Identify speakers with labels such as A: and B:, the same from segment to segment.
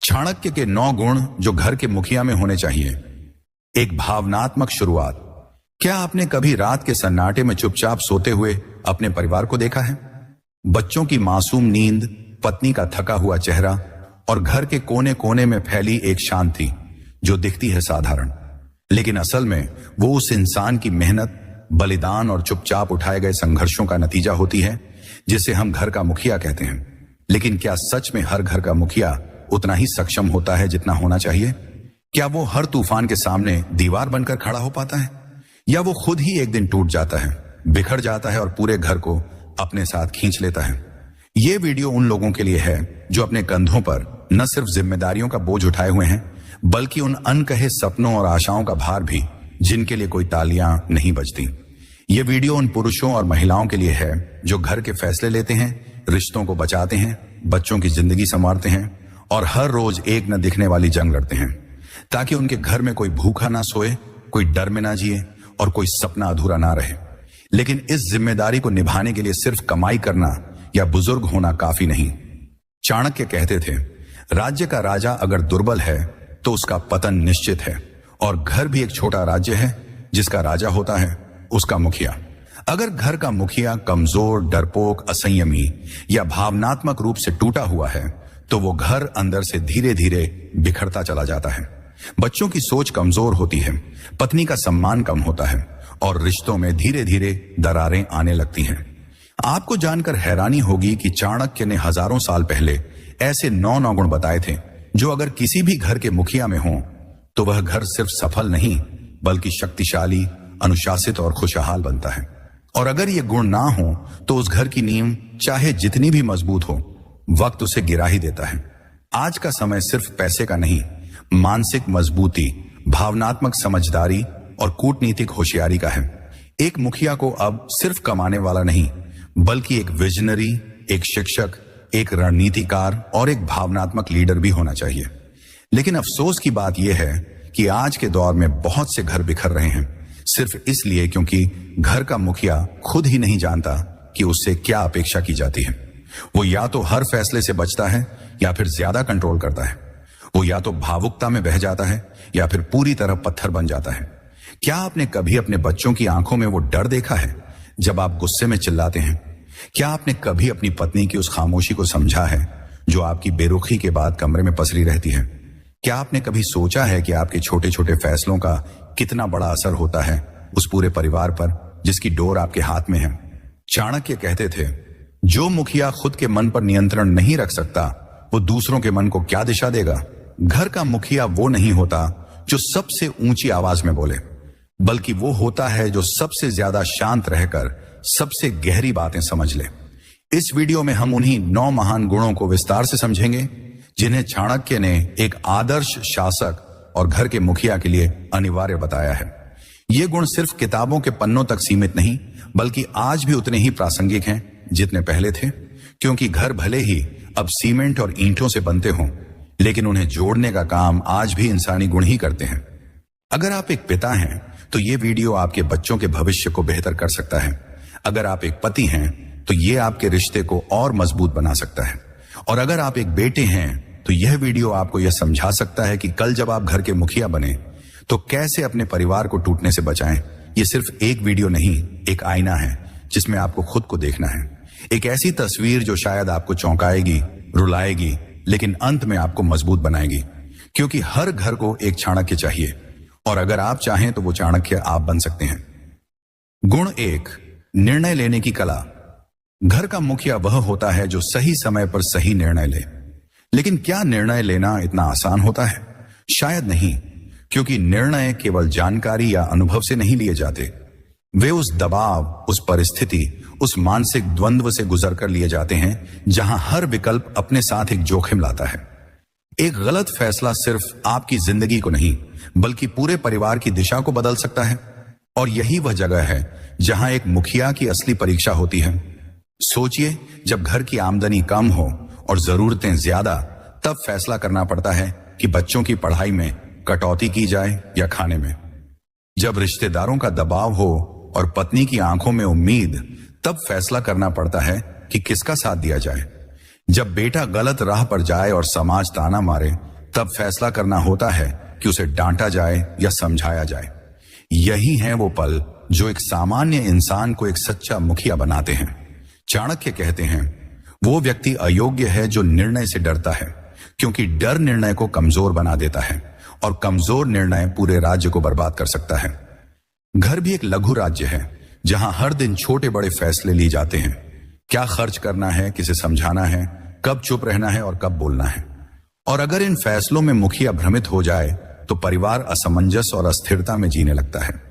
A: चाणक्य के 9 गुण जो घर के मुखिया में होने चाहिए। एक भावनात्मक शुरुआत। क्या आपने कभी रात के सन्नाटे में चुपचाप सोते हुए अपने परिवार को देखा है? बच्चों की मासूम नींद, पत्नी का थका हुआ चेहरा और घर के कोने कोने में फैली एक शांति जो दिखती है साधारण, लेकिन असल में वो उस इंसान की मेहनत, बलिदान और चुपचाप उठाए गए संघर्षों का नतीजा होती है जिसे हम घर का मुखिया कहते हैं। लेकिन क्या सच में हर घर का मुखिया उतना ही सक्षम होता है जितना होना चाहिए? क्या वो हर तूफान के सामने दीवार बनकर खड़ा हो पाता है, या वो खुद ही एक दिन टूट जाता है, बिखर जाता है और पूरे घर को अपने साथ खींच लेता है? ये वीडियो उन लोगों के लिए है जो अपने कंधों पर न सिर्फ जिम्मेदारियों का बोझ उठाए हुए हैं, बल्कि उन अनकहे सपनों और आशाओं का भार भी जिनके लिए कोई तालियां नहीं बजती। ये वीडियो उन पुरुषों और महिलाओं के लिए है जो घर के फैसले लेते हैं, रिश्तों को बचाते हैं, बच्चों की जिंदगी संवारते हैं और हर रोज एक न दिखने वाली जंग लड़ते हैं, ताकि उनके घर में कोई भूखा ना सोए, कोई डर में ना जिए और कोई सपना अधूरा ना रहे। लेकिन इस जिम्मेदारी को निभाने के लिए सिर्फ कमाई करना या बुजुर्ग होना काफी नहीं। चाणक्य कहते थे, राज्य का राजा अगर दुर्बल है तो उसका पतन निश्चित है, और घर भी एक छोटा राज्य है जिसका राजा होता है उसका मुखिया। अगर घर का मुखिया कमजोर, डरपोक, असंयमी या भावनात्मक रूप से टूटा हुआ है तो वो घर अंदर से धीरे धीरे बिखरता चला जाता है। बच्चों की सोच कमजोर होती है, पत्नी का सम्मान कम होता है और रिश्तों में धीरे धीरे दरारें आने लगती हैं। आपको जानकर हैरानी होगी कि चाणक्य ने हजारों साल पहले ऐसे 9 गुण बताए थे जो अगर किसी भी घर के मुखिया में हों तो वह घर सिर्फ सफल नहीं बल्कि शक्तिशाली, अनुशासित और खुशहाल बनता है। और अगर ये गुण ना हो तो उस घर की नींव चाहे जितनी भी मजबूत हो, वक्त उसे गिरा ही देता है। आज का समय सिर्फ पैसे का नहीं, मानसिक मजबूती, भावनात्मक समझदारी और कूटनीतिक होशियारी का है। एक मुखिया को अब सिर्फ कमाने वाला नहीं बल्कि एक विजनरी, एक शिक्षक, एक रणनीतिकार और एक भावनात्मक लीडर भी होना चाहिए। लेकिन अफसोस की बात यह है कि आज के दौर में बहुत से घर बिखर रहे हैं सिर्फ इसलिए क्योंकि घर का मुखिया खुद ही नहीं जानता कि उससे क्या अपेक्षा की जाती है। वो या तो हर फैसले से बचता है या फिर ज्यादा कंट्रोल करता है। वो या तो भावुकता में बह जाता है या फिर पूरी तरह पत्थर बन जाता है। क्या आपने कभी अपने बच्चों की आंखों में वो डर देखा है जब आप गुस्से में चिल्लाते हैं? क्या आपने कभी अपनी पत्नी की उस खामोशी को समझा है जो आपकी बेरुखी के बाद कमरे में पसरी रहती है? क्या आपने कभी सोचा है कि आपके छोटे छोटे फैसलों का कितना बड़ा असर होता है उस पूरे परिवार पर जिसकी डोर आपके हाथ में है? चाणक्य कहते थे, जो मुखिया खुद के मन पर नियंत्रण नहीं रख सकता वो दूसरों के मन को क्या दिशा देगा? घर का मुखिया वो नहीं होता जो सबसे ऊंची आवाज में बोले, बल्कि वो होता है जो सबसे ज्यादा शांत रहकर सबसे गहरी बातें समझ ले। इस वीडियो में हम उन्हीं 9 महान गुणों को विस्तार से समझेंगे जिन्हें चाणक्य ने एक आदर्श शासक और घर के मुखिया के लिए अनिवार्य बताया है। ये गुण सिर्फ किताबों के पन्नों तक सीमित नहीं बल्कि आज भी उतने ही प्रासंगिक हैं जितने पहले थे, क्योंकि घर भले ही अब सीमेंट और ईंटों से बनते हों, लेकिन उन्हें जोड़ने का काम आज भी इंसानी गुण ही करते हैं। अगर आप एक पिता हैं तो ये वीडियो आपके बच्चों के भविष्य को बेहतर कर सकता है। अगर आप एक पति हैं तो ये आपके रिश्ते को और मजबूत बना सकता है। और अगर आप एक बेटे हैं तो यह वीडियो आपको यह समझा सकता है कि कल जब आप घर के मुखिया बने तो कैसे अपने परिवार को टूटने से बचाएं। ये सिर्फ एक वीडियो नहीं, एक आईना है जिसमें आपको खुद को देखना है। एक ऐसी तस्वीर जो शायद आपको चौंकाएगी, रुलाएगी, लेकिन अंत में आपको मजबूत बनाएगी, क्योंकि हर घर को एक चाणक्य चाहिए और अगर आप चाहें तो वो चाणक्य आप बन सकते हैं। गुण 1, निर्णय लेने की कला। घर का मुखिया वह होता है जो सही समय पर सही निर्णय ले। लेकिन क्या निर्णय लेना इतना आसान होता है? शायद नहीं, क्योंकि निर्णय केवल जानकारी या अनुभव से नहीं लिए जाते। वे उस दबाव, उस परिस्थिति, उस मानसिक द्वंद्व से गुजरकर लिए जाते हैं जहां हर विकल्प अपने साथ एक जोखिम लाता है। एक गलत फैसला सिर्फ आपकी जिंदगी को नहीं बल्कि पूरे परिवार की दिशा को बदल सकता है। और यही वह जगह है जहां एक मुखिया की असली परीक्षा होती है। सोचिए, जब घर की आमदनी कम हो और जरूरतें ज्यादा, तब फैसला करना पड़ता है कि बच्चों की पढ़ाई में कटौती की जाए या खाने में। जब रिश्तेदारों का दबाव हो और पत्नी की आंखों में उम्मीद, तब फैसला करना पड़ता है कि किसका साथ दिया जाए। जब बेटा गलत राह पर जाए और समाज ताना मारे, तब फैसला करना होता है कि उसे डांटा जाए या समझाया जाए। यही है वो पल जो एक सामान्य इंसान को एक सच्चा मुखिया बनाते हैं। चाणक्य कहते हैं, वो व्यक्ति अयोग्य है जो निर्णय से डरता है, क्योंकि डर निर्णय को कमजोर बना देता है और कमजोर निर्णय पूरे राज्य को बर्बाद कर सकता है। घर भी एक लघु राज्य है जहां हर दिन छोटे बड़े फैसले लिए जाते हैं। क्या खर्च करना है, किसे समझाना है, कब चुप रहना है और कब बोलना है। और अगर इन फैसलों में मुखिया भ्रमित हो जाए तो परिवार असमंजस और अस्थिरता में जीने लगता है।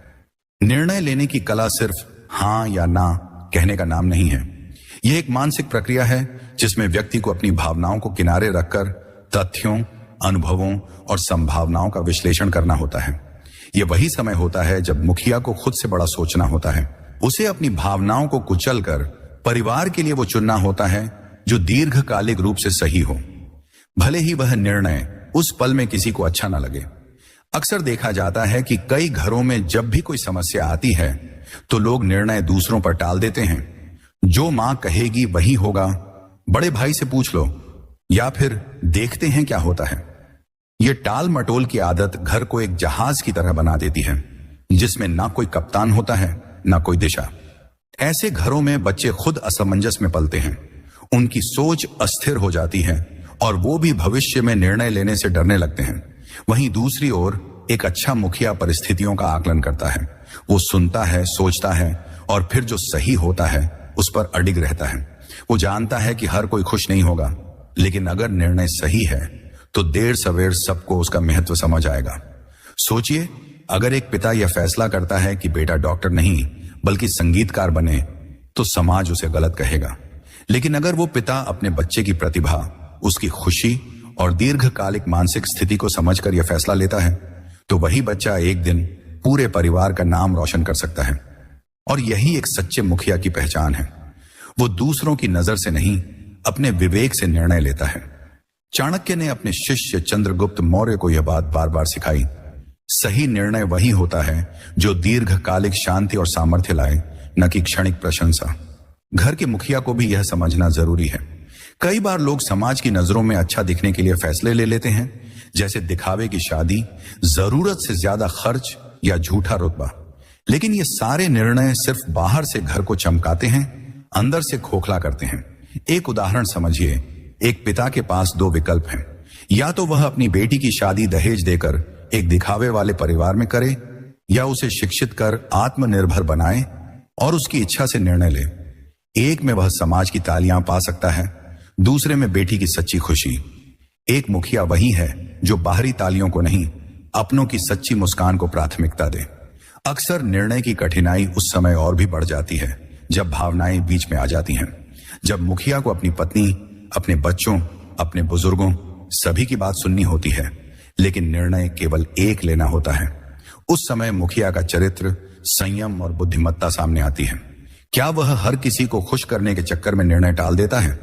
A: निर्णय लेने की कला सिर्फ हां या ना कहने का नाम नहीं है। यह एक मानसिक प्रक्रिया है जिसमें व्यक्ति को अपनी भावनाओं को किनारे रखकर तथ्यों, अनुभवों और संभावनाओं का विश्लेषण करना होता है। यह वही समय होता है जब मुखिया को खुद से बड़ा सोचना होता है। उसे अपनी भावनाओं को कुचलकर परिवार के लिए वो चुनना होता है जो दीर्घकालिक रूप से सही हो, भले ही वह निर्णय उस पल में किसी को अच्छा ना लगे। अक्सर देखा जाता है कि कई घरों में जब भी कोई समस्या आती है तो लोग निर्णय दूसरों पर टाल देते हैं। जो मां कहेगी वही होगा, बड़े भाई से पूछ लो, या फिर देखते हैं क्या होता है। यह टाल मटोल की आदत घर को एक जहाज की तरह बना देती है जिसमें ना कोई कप्तान होता है ना कोई दिशा। ऐसे घरों में बच्चे खुद असमंजस में पलते हैं, उनकी सोच अस्थिर हो जाती है और वो भी भविष्य में निर्णय लेने से डरने लगते हैं। वहीं दूसरी ओर एक अच्छा मुखिया परिस्थितियों का आकलन करता है। वो सुनता है, सोचता है और फिर जो सही होता है उस पर अडिग रहता है। वो जानता है कि हर कोई खुश नहीं होगा, लेकिन अगर निर्णय सही है तो देर सवेर सबको उसका महत्व समझ आएगा। सोचिए, अगर एक पिता यह फैसला करता है कि बेटा डॉक्टर नहीं बल्कि संगीतकार बने तो समाज उसे गलत कहेगा। लेकिन अगर वो पिता अपने बच्चे की प्रतिभा, उसकी खुशी और दीर्घकालिक मानसिक स्थिति को समझकर यह फैसला लेता है तो वही बच्चा एक दिन पूरे परिवार का नाम रोशन कर सकता है। और यही एक सच्चे मुखिया की पहचान है। वो दूसरों की नजर से नहीं, अपने विवेक से निर्णय लेता है। चाणक्य ने अपने शिष्य चंद्रगुप्त मौर्य को यह बात बार बार सिखाई। सही निर्णय वही होता है जो दीर्घकालिक शांति और सामर्थ्य लाए, न कि क्षणिक प्रशंसा। घर के मुखिया को भी यह समझना जरूरी है। कई बार लोग समाज की नजरों में अच्छा दिखने के लिए फैसले ले लेते हैं, जैसे दिखावे की शादी, जरूरत से ज्यादा खर्च या झूठा रुतबा। लेकिन ये सारे निर्णय सिर्फ बाहर से घर को चमकाते हैं, अंदर से खोखला करते हैं। एक उदाहरण समझिए, एक पिता के पास दो विकल्प हैं। या तो वह अपनी बेटी की शादी दहेज देकर एक दिखावे वाले परिवार में करे, या उसे शिक्षित कर आत्मनिर्भर बनाए और उसकी इच्छा से निर्णय ले। एक में वह समाज की तालियां पा सकता है, दूसरे में बेटी की सच्ची खुशी। एक मुखिया वही है जो बाहरी तालियों को नहीं, अपनों की सच्ची मुस्कान को प्राथमिकता दे। अक्सर निर्णय की कठिनाई उस समय और भी बढ़ जाती है जब भावनाएं बीच में आ जाती हैं। जब मुखिया को अपनी पत्नी, अपने बच्चों, अपने बुजुर्गों सभी की बात सुननी होती है, लेकिन निर्णय केवल एक लेना होता है। उस समय मुखिया का चरित्र, संयम और बुद्धिमत्ता सामने आती है। क्या वह हर किसी को खुश करने के चक्कर में निर्णय टाल देता है,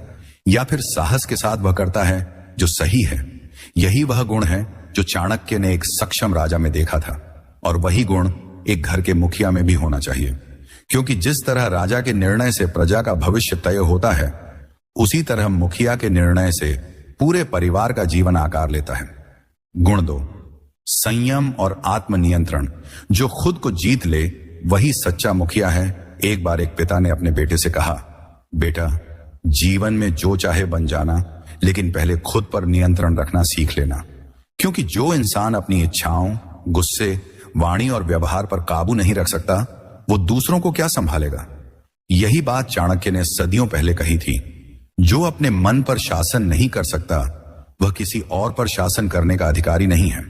A: या फिर साहस के साथ वह करता है जो सही है? यही वह गुण है जो चाणक्य ने एक सक्षम राजा में देखा था, और वही गुण एक घर के मुखिया में भी होना चाहिए। क्योंकि जिस तरह राजा के निर्णय से प्रजा का भविष्य तय होता है, उसी तरह मुखिया के निर्णय से पूरे परिवार का जीवन आकार लेता है। गुण 2, संयम और आत्मनियंत्रण। जो खुद को जीत ले वही सच्चा मुखिया है। एक बार एक पिता ने अपने बेटे से कहा, बेटा, जीवन में जो चाहे बन जाना, लेकिन पहले खुद पर नियंत्रण रखना सीख लेना। क्योंकि जो इंसान अपनी इच्छाओं, गुस्से, वाणी और व्यवहार पर काबू नहीं रख सकता, वो दूसरों को क्या संभालेगा? यही बात चाणक्य ने सदियों पहले कही थी। जो अपने मन पर शासन नहीं कर सकता, वह किसी और पर शासन करने का अधिकारी नहीं है।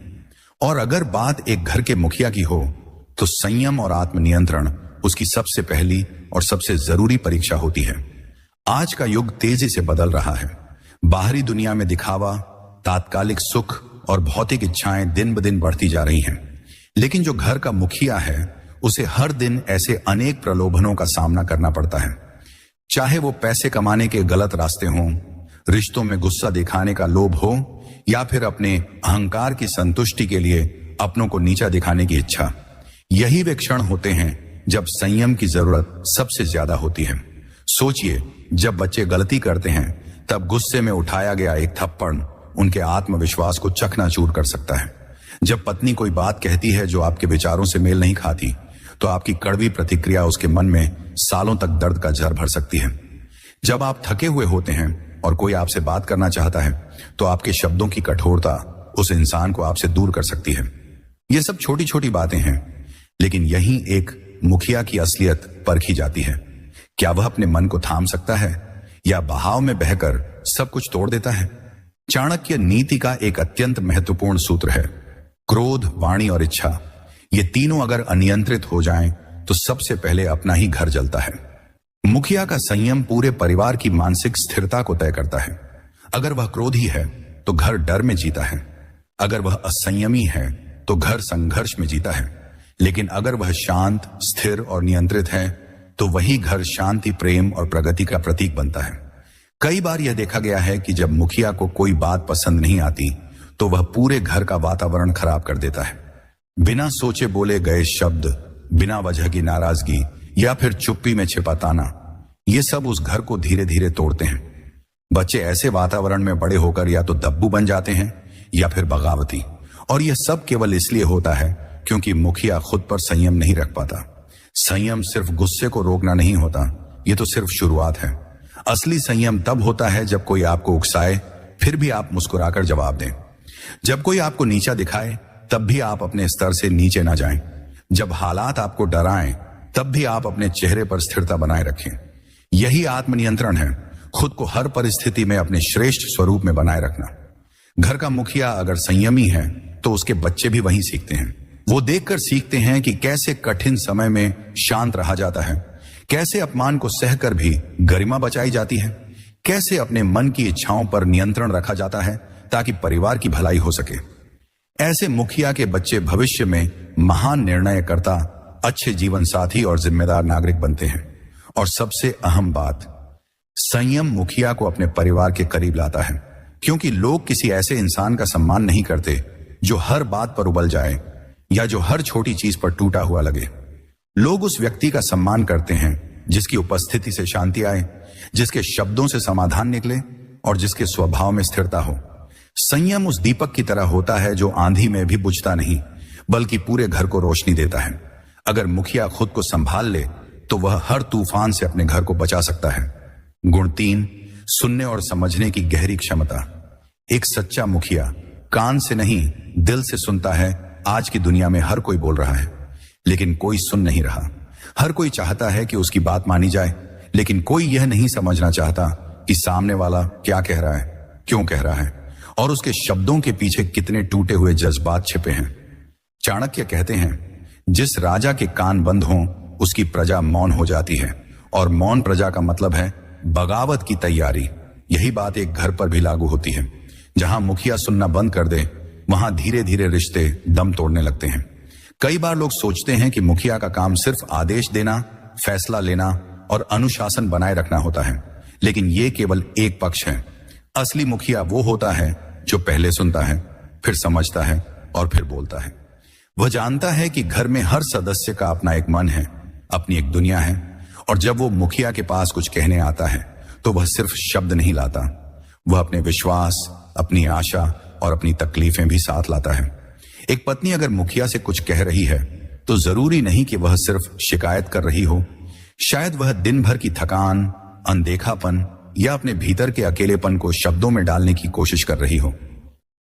A: और अगर बात एक घर के मुखिया की हो, तो संयम और आत्मनियंत्रण उसकी सबसे पहली और सबसे जरूरी परीक्षा होती है। आज का युग तेजी से बदल रहा है। बाहरी दुनिया में दिखावा, तात्कालिक सुख और भौतिक इच्छाएं दिन ब दिन बढ़ती जा रही हैं। लेकिन जो घर का मुखिया है, उसे हर दिन ऐसे अनेक प्रलोभनों का सामना करना पड़ता है। चाहे वो पैसे कमाने के गलत रास्ते हों, रिश्तों में गुस्सा दिखाने का लोभ हो, या फिर अपने अहंकार की संतुष्टि के लिए अपनों को नीचा दिखाने की इच्छा। यही वे क्षण होते हैं जब संयम की जरूरत सबसे ज्यादा होती है। सोचिए, जब बच्चे गलती करते हैं तब गुस्से में उठाया गया एक थप्पड़ उनके आत्मविश्वास को चकनाचूर कर सकता है। जब पत्नी कोई बात कहती है जो आपके विचारों से मेल नहीं खाती, तो आपकी कड़वी प्रतिक्रिया उसके मन में सालों तक दर्द का जहर भर सकती है। जब आप थके हुए होते हैं और कोई आपसे बात करना चाहता है, तो आपके शब्दों की कठोरता उस इंसान को आपसे दूर कर सकती है। ये सब छोटी छोटी बातें हैं, लेकिन यहीं एक मुखिया की असलियत परखी जाती है। क्या वह अपने मन को थाम सकता है या बहाव में बहकर सब कुछ तोड़ देता है? चाणक्य नीति का एक अत्यंत महत्वपूर्ण सूत्र है, क्रोध, वाणी और इच्छा। ये तीनों अगर अनियंत्रित हो जाएं, तो सबसे पहले अपना ही घर जलता है। मुखिया का संयम पूरे परिवार की मानसिक स्थिरता को तय करता है। अगर वह क्रोधी है तो घर डर में जीता है, अगर वह असंयमी है तो घर संघर्ष में जीता है, लेकिन अगर वह शांत, स्थिर और नियंत्रित है तो वही घर शांति, प्रेम और प्रगति का प्रतीक बनता है। कई बार यह देखा गया है कि जब मुखिया को कोई बात पसंद नहीं आती, तो वह पूरे घर का वातावरण खराब कर देता है। बिना सोचे बोले गए शब्द, बिना वजह की नाराजगी या फिर चुप्पी में छिपा ताना, ये सब उस घर को धीरे धीरे तोड़ते हैं। बच्चे ऐसे वातावरण में बड़े होकर या तो दब्बू बन जाते हैं या फिर बगावती, और यह सब केवल इसलिए होता है क्योंकि मुखिया खुद पर संयम नहीं रख पाता। संयम सिर्फ गुस्से को रोकना नहीं होता, यह तो सिर्फ शुरुआत है। असली संयम तब होता है जब कोई आपको उकसाए फिर भी आप मुस्कुराकर जवाब दें, जब कोई आपको नीचा दिखाए तब भी आप अपने स्तर से नीचे ना जाएं, जब हालात आपको डराएं तब भी आप अपने चेहरे पर स्थिरता बनाए रखें। यही आत्मनियंत्रण है, खुद को हर परिस्थिति में अपने श्रेष्ठ स्वरूप में बनाए रखना। घर का मुखिया अगर संयमी है तो उसके बच्चे भी वही सीखते हैं। वो देखकर सीखते हैं कि कैसे कठिन समय में शांत रहा जाता है, कैसे अपमान को सहकर भी गरिमा बचाई जाती है, कैसे अपने मन की इच्छाओं पर नियंत्रण रखा जाता है ताकि परिवार की भलाई हो सके। ऐसे मुखिया के बच्चे भविष्य में महान निर्णयकर्ता, अच्छे जीवन साथी और जिम्मेदार नागरिक बनते हैं। और सबसे अहम बात, संयम मुखिया को अपने परिवार के करीब लाता है, क्योंकि लोग किसी ऐसे इंसान का सम्मान नहीं करते जो हर बात पर उबल जाए या जो हर छोटी चीज पर टूटा हुआ लगे। लोग उस व्यक्ति का सम्मान करते हैं जिसकी उपस्थिति से शांति आए, जिसके शब्दों से समाधान निकले और जिसके स्वभाव में स्थिरता हो। संयम उस दीपक की तरह होता है जो आंधी में भी बुझता नहीं, बल्कि पूरे घर को रोशनी देता है। अगर मुखिया खुद को संभाल ले तो वह हर तूफान से अपने घर को बचा सकता है। गुण 3, सुनने और समझने की गहरी क्षमता। एक सच्चा मुखिया कान से नहीं, दिल से सुनता है। आज की दुनिया में हर कोई बोल रहा है, लेकिन कोई सुन नहीं रहा। हर कोई चाहता है कि उसकी बात मानी जाए, लेकिन कोई यह नहीं समझना चाहता कि सामने वाला क्या कह रहा है, क्यों कह रहा है, और उसके शब्दों के पीछे कितने टूटे हुए जज्बात छिपे हैं। चाणक्य कहते हैं, जिस राजा के कान बंद हों उसकी प्रजा मौन हो जाती है, और मौन प्रजा का मतलब है बगावत की तैयारी। यही बात एक घर पर भी लागू होती है। जहां मुखिया सुनना बंद कर दे, वहां धीरे धीरे रिश्ते दम तोड़ने लगते हैं। कई बार लोग सोचते हैं कि मुखिया का काम सिर्फ आदेश देना, फैसला लेना और अनुशासन बनाए रखना होता है, लेकिन यह केवल एक पक्ष है। असली मुखिया वो होता है जो पहले सुनता है, फिर समझता है और फिर बोलता है। वह जानता है कि घर में हर सदस्य का अपना एक मन है, अपनी एक दुनिया है, और जब वो मुखिया के पास कुछ कहने आता है तो वह सिर्फ शब्द नहीं लाता, वह अपने विश्वास, अपनी आशा और अपनी तकलीफें भी साथ लाता है। एक पत्नी अगर मुखिया से कुछ कह रही है तो जरूरी नहीं कि वह सिर्फ शिकायत कर रही हो, शायद वह दिन भर की थकान, अनदेखापन या अपने भीतर के अकेलेपन को शब्दों में डालने की कोशिश कर रही हो।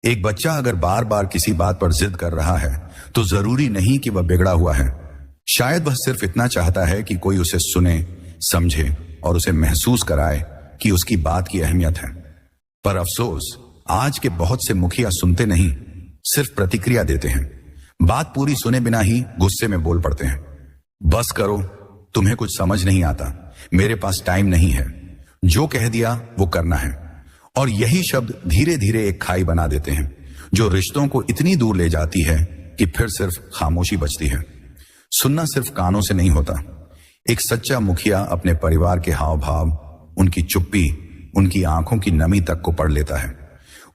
A: एक बच्चा अगर बार बार किसी बात पर जिद कर रहा है तो जरूरी नहीं कि वह बिगड़ा हुआ है, शायद वह सिर्फ इतना चाहता है कि कोई उसे सुने, समझे और उसे महसूस कराए कि उसकी बात की अहमियत है। पर अफसोस, आज के बहुत से मुखिया सुनते नहीं, सिर्फ प्रतिक्रिया देते हैं। बात पूरी सुने बिना ही गुस्से में बोल पड़ते हैं। बस करो, तुम्हें कुछ समझ नहीं आता, मेरे पास टाइम नहीं है, जो कह दिया वो करना है। और यही शब्द धीरे धीरे एक खाई बना देते हैं जो रिश्तों को इतनी दूर ले जाती है कि फिर सिर्फ खामोशी बचती है। सुनना सिर्फ कानों से नहीं होता। एक सच्चा मुखिया अपने परिवार के हाव भाव, उनकी चुप्पी, उनकी आंखों की नमी तक को पढ़ लेता है।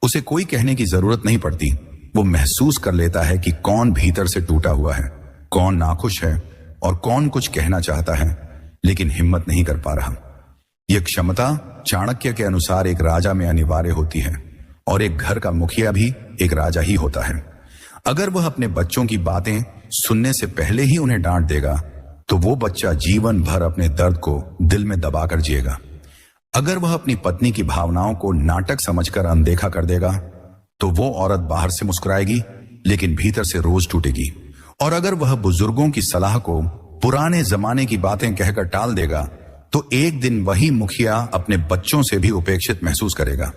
A: उसे कोई कहने की जरूरत नहीं पड़ती, वो महसूस कर लेता है कि कौन भीतर से टूटा हुआ है, कौन नाखुश है और कौन कुछ कहना चाहता है लेकिन हिम्मत नहीं कर पा रहा। यह क्षमता चाणक्य के अनुसार एक राजा में अनिवार्य होती है, और एक घर का मुखिया भी एक राजा ही होता है। अगर वह अपने बच्चों की बातें सुनने से पहले ही उन्हें डांट देगा तो वो बच्चा जीवन भर अपने दर्द को दिल में दबाकर जिएगा। अगर वह अपनी पत्नी की भावनाओं को नाटक समझकर अनदेखा कर देगा तो वो औरत बाहर से मुस्कुराएगी लेकिन भीतर से रोज टूटेगी। और अगर वह बुजुर्गों की सलाह को पुराने जमाने की बातें कहकर टाल देगा तो एक दिन वही मुखिया अपने बच्चों से भी उपेक्षित महसूस करेगा।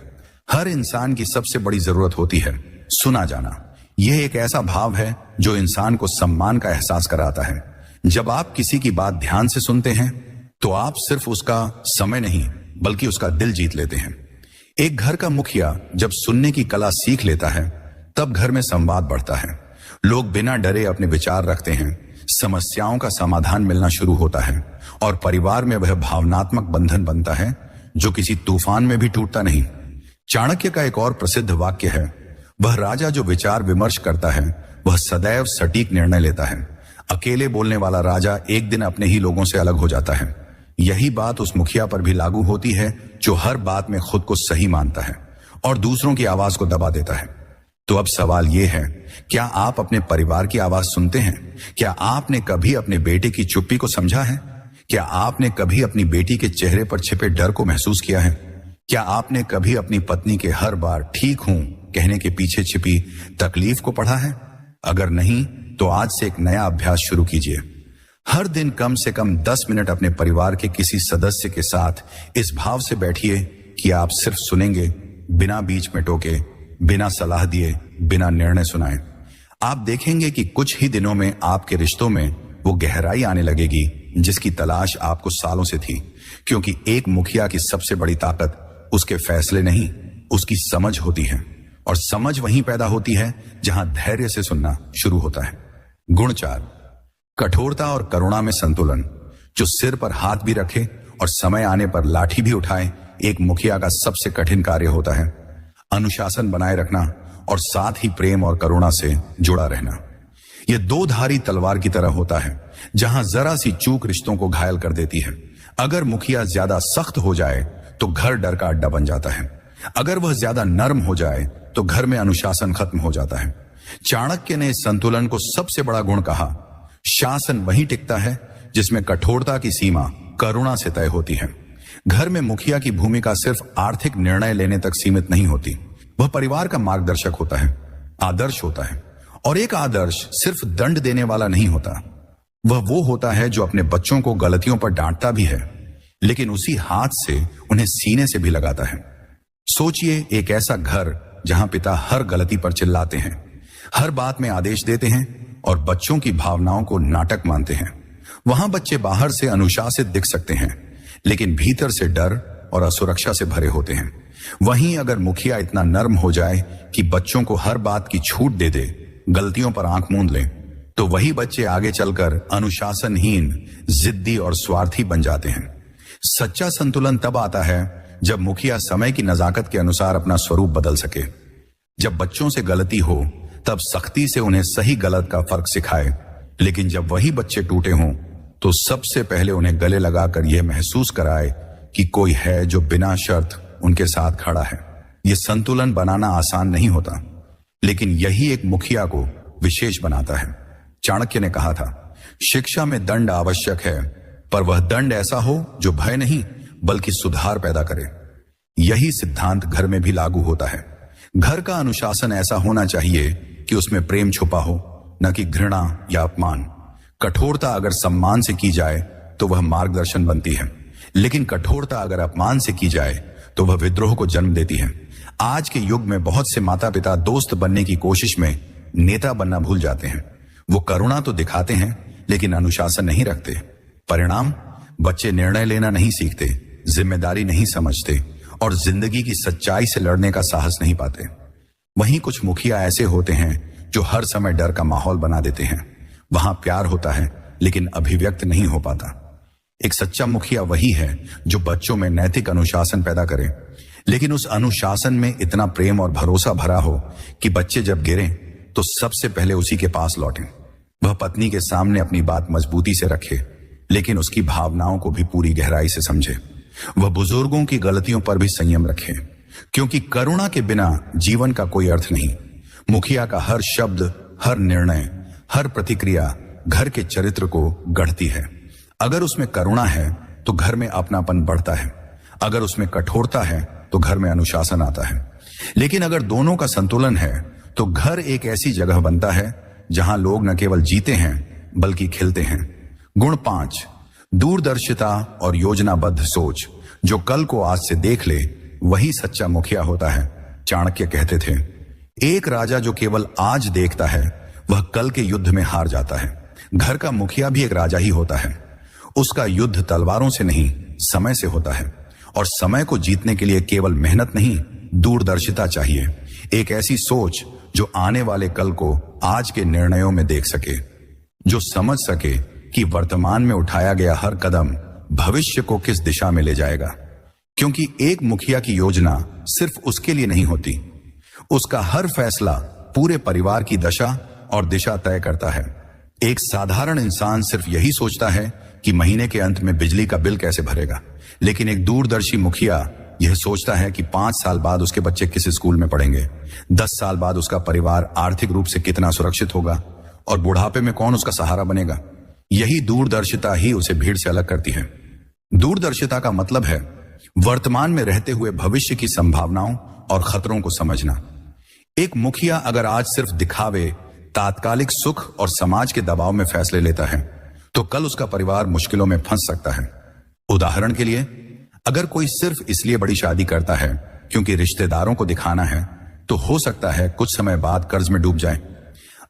A: हर इंसान की सबसे बड़ी जरूरत होती है सुना जाना। यह एक ऐसा भाव है जो इंसान को सम्मान का एहसास कराता है। जब आप किसी की बात ध्यान से सुनते हैं तो आप सिर्फ उसका समय नहीं बल्कि उसका दिल जीत लेते हैं। एक घर का मुखिया जब सुनने की कला सीख लेता है तब घर में संवाद बढ़ता है। लोग बिना डरे अपने विचार रखते हैं, समस्याओं का समाधान मिलना शुरू होता है और परिवार में वह भावनात्मक बंधन बनता है जो किसी तूफान में भी टूटता नहीं। चाणक्य का एक और प्रसिद्ध वाक्य है, वह राजा जो विचार विमर्श करता है वह सदैव सटीक निर्णय लेता है। अकेले बोलने वाला राजा एक दिन अपने ही लोगों से अलग हो जाता है। यही बात उस मुखिया पर भी लागू होती है जो हर बात में खुद को सही मानता है और दूसरों की आवाज को दबा देता है। तो अब सवाल यह है, क्या आप अपने परिवार की आवाज सुनते हैं? क्या आपने कभी अपने बेटे की चुप्पी को समझा है? क्या आपने कभी अपनी बेटी के चेहरे पर छिपे डर को महसूस किया है? क्या आपने कभी अपनी पत्नी के हर बार ठीक हूं कहने के पीछे छिपी तकलीफ को पढ़ा है? अगर नहीं तो आज से एक नया अभ्यास शुरू कीजिए। हर दिन कम से कम 10 मिनट अपने परिवार के किसी सदस्य के साथ इस भाव से बैठिए कि आप सिर्फ सुनेंगे, बिना बीच में टोके, बिना सलाह दिए, बिना निर्णय सुनाए। आप देखेंगे कि कुछ ही दिनों में आपके रिश्तों में वो गहराई आने लगेगी जिसकी तलाश आपको सालों से थी। क्योंकि एक मुखिया की सबसे बड़ी ताकत उसके फैसले नहीं, उसकी समझ होती है। और समझ वहीं पैदा होती है जहां धैर्य से सुनना शुरू होता है। गुण 4, कठोरता और करुणा में संतुलन। जो सिर पर हाथ भी रखे और समय आने पर लाठी भी उठाए, एक मुखिया का सबसे कठिन कार्य होता है। अनुशासन बनाए रखना और साथ ही प्रेम और करुणा से जुड़ा रहना। यह दो धारी तलवार की तरह होता है, जहां जरा सी चूक रिश्तों को घायल कर देती है। अगर मुखिया ज्यादा सख्त हो जाए तो घर डर का अड्डा बन जाता है। अगर वह ज्यादा नर्म हो जाए तो घर में अनुशासन खत्म हो जाता है। चाणक्य ने इस संतुलन को सबसे बड़ा गुण कहा। शासन वहीं टिकता है जिसमें कठोरता की सीमा करुणा से तय होती है। घर में मुखिया की भूमिका सिर्फ आर्थिक निर्णय लेने तक सीमित नहीं होती, वह परिवार का मार्गदर्शक होता है, आदर्श होता है। और एक आदर्श सिर्फ दंड देने वाला नहीं होता, वह वो होता है जो अपने बच्चों को गलतियों पर डांटता भी है लेकिन उसी हाथ से उन्हें सीने से भी लगाता है। सोचिए एक ऐसा घर जहां पिता हर गलती पर चिल्लाते हैं, हर बात में आदेश देते हैं और बच्चों की भावनाओं को नाटक मानते हैं। वहां बच्चे बाहर से अनुशासित दिख सकते हैं लेकिन भीतर से डर और असुरक्षा से भरे होते हैं। वहीं अगर मुखिया इतना नर्म हो जाए कि बच्चों को हर बात की छूट दे दे, गलतियों पर आंख मूंद ले, तो वही बच्चे आगे चलकर अनुशासनहीन, जिद्दी और स्वार्थी बन जाते हैं। सच्चा संतुलन तब आता है जब मुखिया समय की नजाकत के अनुसार अपना स्वरूप बदल सके। जब बच्चों से गलती हो तब सख्ती से उन्हें सही गलत का फर्क सिखाए, लेकिन जब वही बच्चे टूटे हों तो सबसे पहले उन्हें गले लगाकर यह महसूस कराए कि कोई है जो बिना शर्त उनके साथ खड़ा है। यह संतुलन बनाना आसान नहीं होता, लेकिन यही एक मुखिया को विशेष बनाता है। चाणक्य ने कहा था, शिक्षा में दंड आवश्यक है, पर वह दंड ऐसा हो जो भय नहीं बल्कि सुधार पैदा करे। यही सिद्धांत घर में भी लागू होता है। घर का अनुशासन ऐसा होना चाहिए कि उसमें प्रेम छुपा हो, न कि घृणा या अपमान। कठोरता अगर सम्मान से की जाए तो वह मार्गदर्शन बनती है, लेकिन कठोरता अगर अपमान से की जाए तो वह विद्रोह को जन्म देती है। आज के युग में बहुत से माता पिता दोस्त बनने की कोशिश में नेता बनना भूल जाते हैं। वो करुणा तो दिखाते हैं लेकिन अनुशासन नहीं रखते। परिणाम, बच्चे निर्णय लेना नहीं सीखते, जिम्मेदारी नहीं समझते और जिंदगी की सच्चाई से लड़ने का साहस नहीं पाते। वहीं कुछ मुखिया ऐसे होते हैं जो हर समय डर का माहौल बना देते हैं। वहां प्यार होता है लेकिन अभिव्यक्त नहीं हो पाता। एक सच्चा मुखिया वही है जो बच्चों में नैतिक अनुशासन पैदा करे, लेकिन उस अनुशासन में इतना प्रेम और भरोसा भरा हो कि बच्चे जब गिरें तो सबसे पहले उसी के पास लौटें। वह पत्नी के सामने अपनी बात मजबूती से रखे, लेकिन उसकी भावनाओं को भी पूरी गहराई से समझे। वह बुजुर्गों की गलतियों पर भी संयम रखे, क्योंकि करुणा के बिना जीवन का कोई अर्थ नहीं। मुखिया का हर शब्द, हर निर्णय, हर प्रतिक्रिया घर के चरित्र को गढ़ती है। अगर उसमें करुणा है तो घर में अपनापन बढ़ता है, अगर उसमें कठोरता है तो घर में अनुशासन आता है। लेकिन अगर दोनों का संतुलन है तो घर एक ऐसी जगह बनता है जहां लोग न केवल जीते हैं बल्कि खिलते हैं। गुण 5, दूरदर्शिता और योजनाबद्ध सोच। जो कल को आज से देख ले वही सच्चा मुखिया होता है। चाणक्य कहते थे, एक राजा जो केवल आज देखता है वह कल के युद्ध में हार जाता है। घर का मुखिया भी एक राजा ही होता है। उसका युद्ध तलवारों से नहीं, समय से होता है। और समय को जीतने के लिए केवल मेहनत नहीं, दूरदर्शिता चाहिए। एक ऐसी सोच जो आने वाले कल को आज के निर्णयों में देख सके, जो समझ सके कि वर्तमान में उठाया गया हर कदम भविष्य को किस दिशा में ले जाएगा। क्योंकि एक मुखिया की योजना सिर्फ उसके लिए नहीं होती, उसका हर फैसला पूरे परिवार की दशा और दिशा तय करता है। एक साधारण इंसान सिर्फ यही सोचता है कि महीने के अंत में बिजली का बिल कैसे भरेगा, लेकिन एक दूरदर्शी मुखिया यह सोचता है कि 5 साल बाद उसके बच्चे किस स्कूल में पढ़ेंगे, 10 साल बाद उसका परिवार आर्थिक रूप से कितना सुरक्षित होगा और बुढ़ापे में कौन उसका सहारा बनेगा। यही दूरदर्शिता ही उसे भीड़ से अलग करती है। दूरदर्शिता का मतलब है वर्तमान में रहते हुए भविष्य की संभावनाओं और खतरों को समझना। एक मुखिया अगर आज सिर्फ दिखावे, तात्कालिक सुख और समाज के दबाव में फैसले लेता है तो कल उसका परिवार मुश्किलों में फंस सकता है। उदाहरण के लिए, अगर कोई सिर्फ इसलिए बड़ी शादी करता है क्योंकि रिश्तेदारों को दिखाना है तो हो सकता है कुछ समय बाद कर्ज में डूब जाए।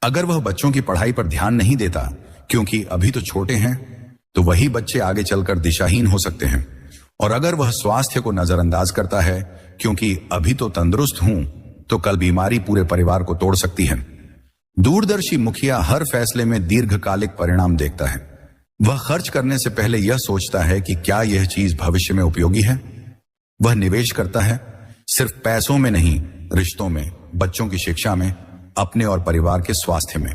A: अगर वह बच्चों की पढ़ाई पर ध्यान नहीं देता क्योंकि अभी तो छोटे हैं तो वही बच्चे आगे चलकर दिशाहीन हो सकते हैं। और अगर वह स्वास्थ्य को नजरअंदाज करता है क्योंकि अभी तो तंदुरुस्त हूं तो कल बीमारी पूरे परिवार को तोड़ सकती है। दूरदर्शी मुखिया हर फैसले में दीर्घकालिक परिणाम देखता है। वह खर्च करने से पहले यह सोचता है कि क्या यह चीज भविष्य में उपयोगी है। वह निवेश करता है सिर्फ पैसों में नहीं, रिश्तों में, बच्चों की शिक्षा में, अपने और परिवार के स्वास्थ्य में।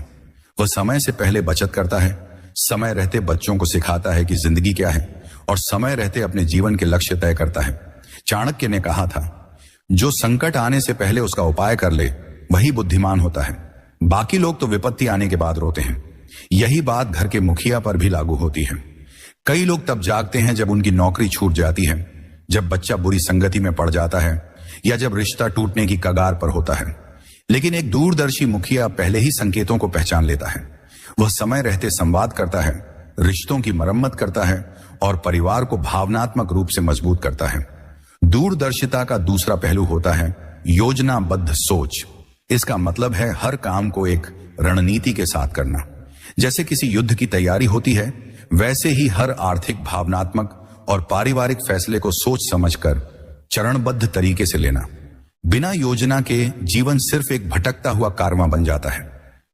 A: वह समय से पहले बचत करता है, समय रहते बच्चों को सिखाता है कि जिंदगी क्या है और समय रहते अपने जीवन के लक्ष्य तय करता है। चाणक्य ने कहा था, जो संकट आने से पहले उसका उपाय कर ले वही बुद्धिमान होता है। बाकी लोग तो विपत्ति आने के बाद रोते हैं। यही बात घर के मुखिया पर भी लागू होती है। कई लोग तब जागते हैं जब उनकी नौकरी छूट जाती है, जब बच्चा बुरी संगति में पड़ जाता है या जब रिश्ता टूटने की कगार पर होता है। लेकिन एक दूरदर्शी मुखिया पहले ही संकेतों को पहचान लेता है। वह समय रहते संवाद करता है, रिश्तों की मरम्मत करता है और परिवार को भावनात्मक रूप से मजबूत करता है। दूरदर्शिता का दूसरा पहलू होता है योजनाबद्ध सोच। इसका मतलब है हर काम को एक रणनीति के साथ करना। जैसे किसी युद्ध की तैयारी होती है, वैसे ही हर आर्थिक, भावनात्मक और पारिवारिक फैसले को सोच समझकर चरणबद्ध तरीके से लेना। बिना योजना के जीवन सिर्फ एक भटकता हुआ कारवां बन जाता है।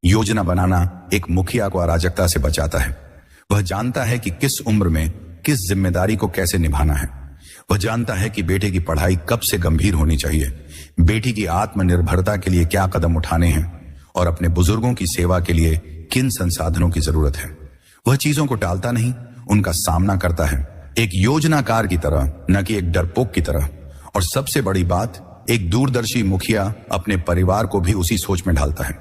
A: योजना बनाना एक मुखिया को अराजकता से बचाता है। वह जानता है कि किस उम्र में किस जिम्मेदारी को कैसे निभाना है। वह जानता है कि बेटे की पढ़ाई कब से गंभीर होनी चाहिए, बेटी की आत्मनिर्भरता के लिए क्या कदम उठाने हैं और अपने बुजुर्गों की सेवा के लिए किन संसाधनों की जरूरत है। वह चीजों को टालता नहीं, उनका सामना करता है, एक योजनाकार की तरह, न कि एक डरपोक की तरह। और सबसे बड़ी बात, एक दूरदर्शी मुखिया अपने परिवार को भी उसी सोच में ढालता है।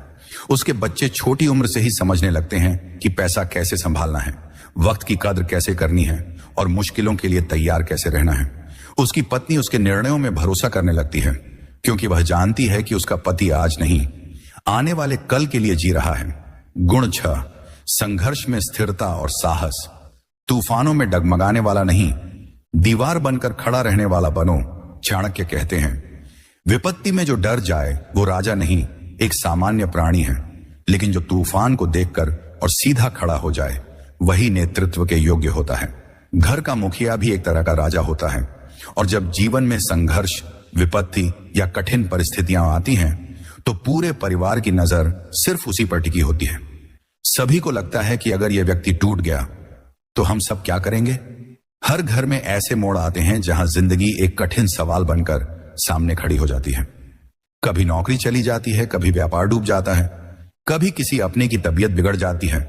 A: उसके बच्चे छोटी उम्र से ही समझने लगते हैं कि पैसा कैसे संभालना है, वक्त की कद्र कैसे करनी है और मुश्किलों के लिए तैयार कैसे रहना है। उसकी पत्नी उसके निर्णयों में भरोसा करने लगती है क्योंकि वह जानती है कि उसका पति आज नहीं, आने वाले कल के लिए जी रहा है। गुण 6, संघर्ष में स्थिरता और साहस। तूफानों में डगमगाने वाला नहीं, दीवार बनकर खड़ा रहने वाला बनो। चाणक्य कहते हैं, विपत्ति में जो डर जाए वो राजा नहीं, एक सामान्य प्राणी है। लेकिन जो तूफान को देखकर और सीधा खड़ा हो जाए वही नेतृत्व के योग्य होता है। घर का मुखिया भी एक तरह का राजा होता है। और जब जीवन में संघर्ष, विपत्ति या कठिन परिस्थितियां आती हैं तो पूरे परिवार की नजर सिर्फ उसी पर टिकी होती है। सभी को लगता है कि अगर यह व्यक्ति टूट गया तो हम सब क्या करेंगे। हर घर में ऐसे मोड़ आते हैं जहां जिंदगी एक कठिन सवाल बनकर सामने खड़ी हो जाती है। कभी नौकरी चली जाती है, कभी व्यापार डूब जाता है, कभी किसी अपने की तबीयत बिगड़ जाती है